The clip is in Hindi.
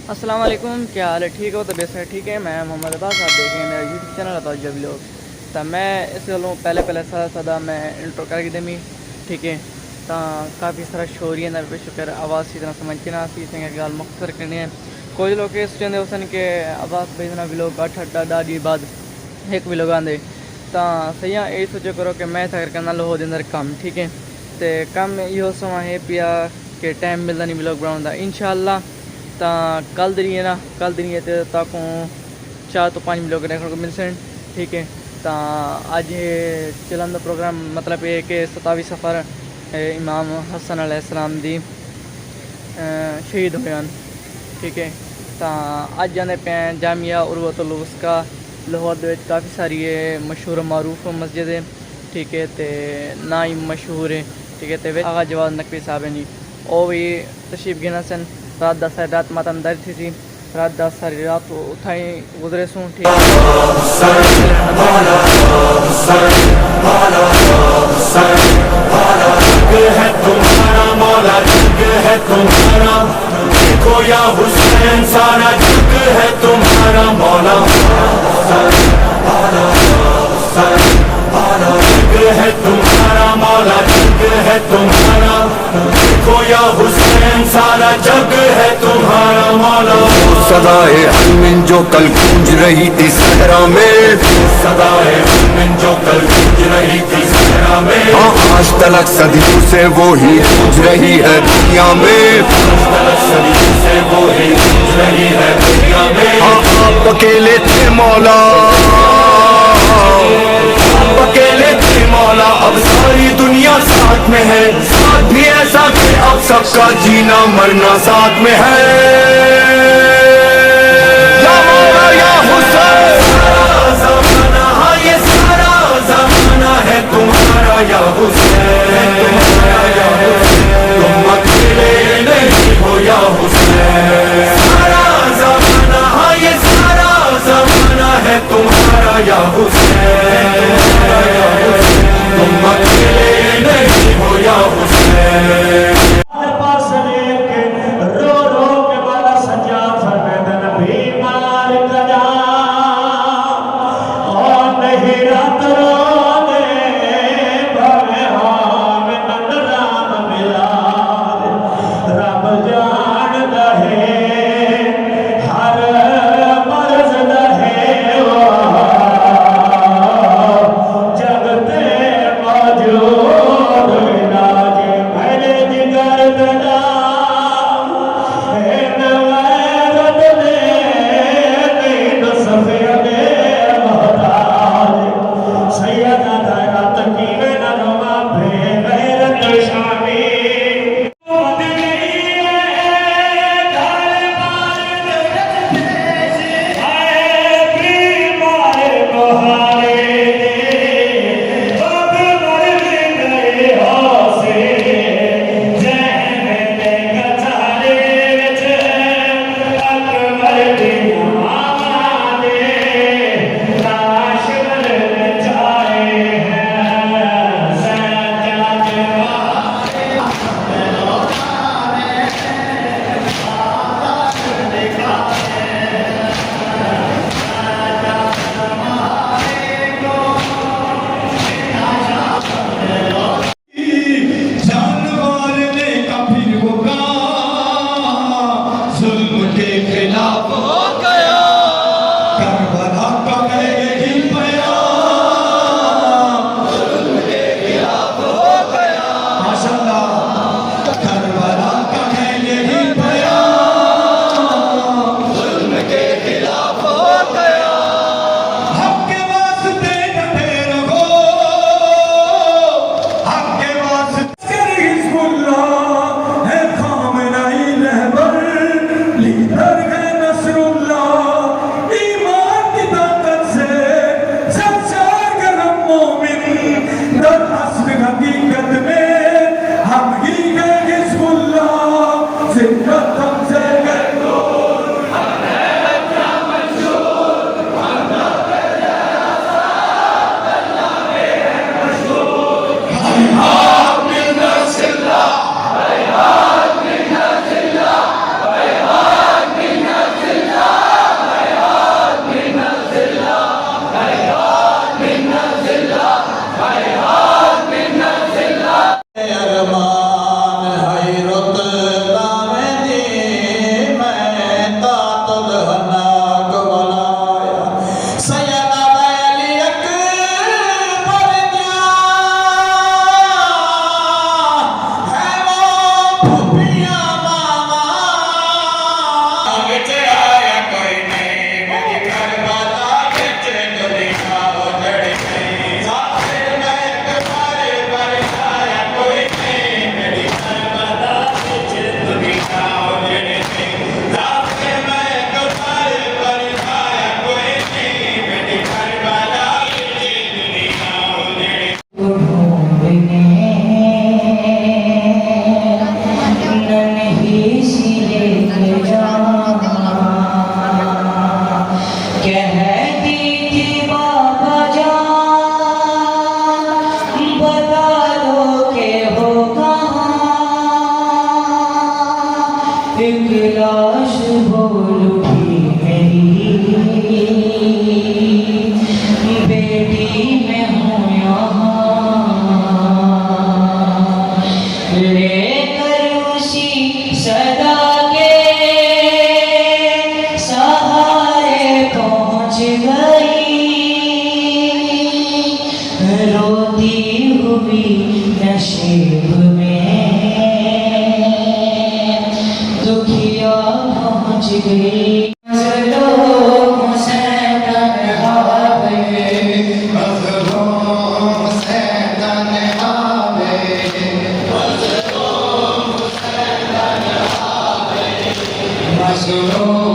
अस्सलाम वालेकुम, क्या हाल है? ठीक हो? तबीयत से ठीक है? मैं मोहम्मद अब्बास, आप देख रहे हैं मेरा यूट्यूब चैनल अब्बास व्लॉग। तो मैं इस गलों पहले सादा मैं इंट्रो करके दमी, ठीक है। तो काफ़ी सारा शोरी अंदर पे शुक्र आवाज़ की तरह समझ के ना सी गाल मुख्तर करनी है। कोई लोग सोचते उसन के आवाज़ भेजना व्लॉग 8 10 बाद एक व्लॉग आंदे। तो सही ये सोचो करो कि मैं था करना लो अंदर कम, ठीक है। तो कम यो समा है पिया कि टाइम मिलता नहीं व्लॉग बनाने का इंशाअल्लाह। तो कल दिन है ना, कल दिन ताको 4 तो 5 व्लॉग देखने को मिल सन, ठीक है। तो अज चलन प्रोग्राम मतलब ये कि 27 सफ़र इमाम हसन अलैहिस्सलाम दी शहीद होयान, ठीक है। तो अज जाने पे जामिया उर्वतुल वुस्का लाहौर दे काफ़ी सारी मशहूर मारूफ मस्जिद है, ठीक है। तो ना ही मशहूर है, ठीक है। तो आगा जवाब नकवी साहब है जी और भी तशरीफ गिना सन। रात 10 सारी रात माता अंदर थी रात 10 सारी रात उठाई गुजरे सूँ, ठीक है। तुम्हारा मौला जग है तुम्हारा, देखो या हुसैन सारा जग है तुम्हारा मौला, जग है तुम्हारा मौला, जग है तुम्हारा, देखो या हुसैन सारा जग है तुम्हारा मौला। सदाए अमीन जो कल गूंज रही थी सहरा में, सदाए अमीन जो कल गूंज रही थी सहरा में, आज तलक सदियों से वो ही गूंज रही है दुनिया में, सदियों से वो ही गूंज रही है दुनिया में। आप अकेले थे मौला, आप अकेले थे मौला, अब सारी दुनिया साथ में है, साथ भी ऐसा कि अब सबका जीना मरना साथ में है। या मौला या हुसैन, सारा ज़माना, हाँ ये सारा ज़माना है तुम्हारा या हुसैन, तुम्हारा या हुसैन, तुम अकेले नहीं हो या हुसैन। सारा ज़माना, हाँ ये सारा ज़माना है तुम्हारा या हुसैन, तुम्हारा या हुसैन, तुम अकेले नहीं हो या हुसैन। जग हुई नशीब में दुखिया पहुँच गई मजलूम से तन्हावे मजलूम से तन्हावे मजलूम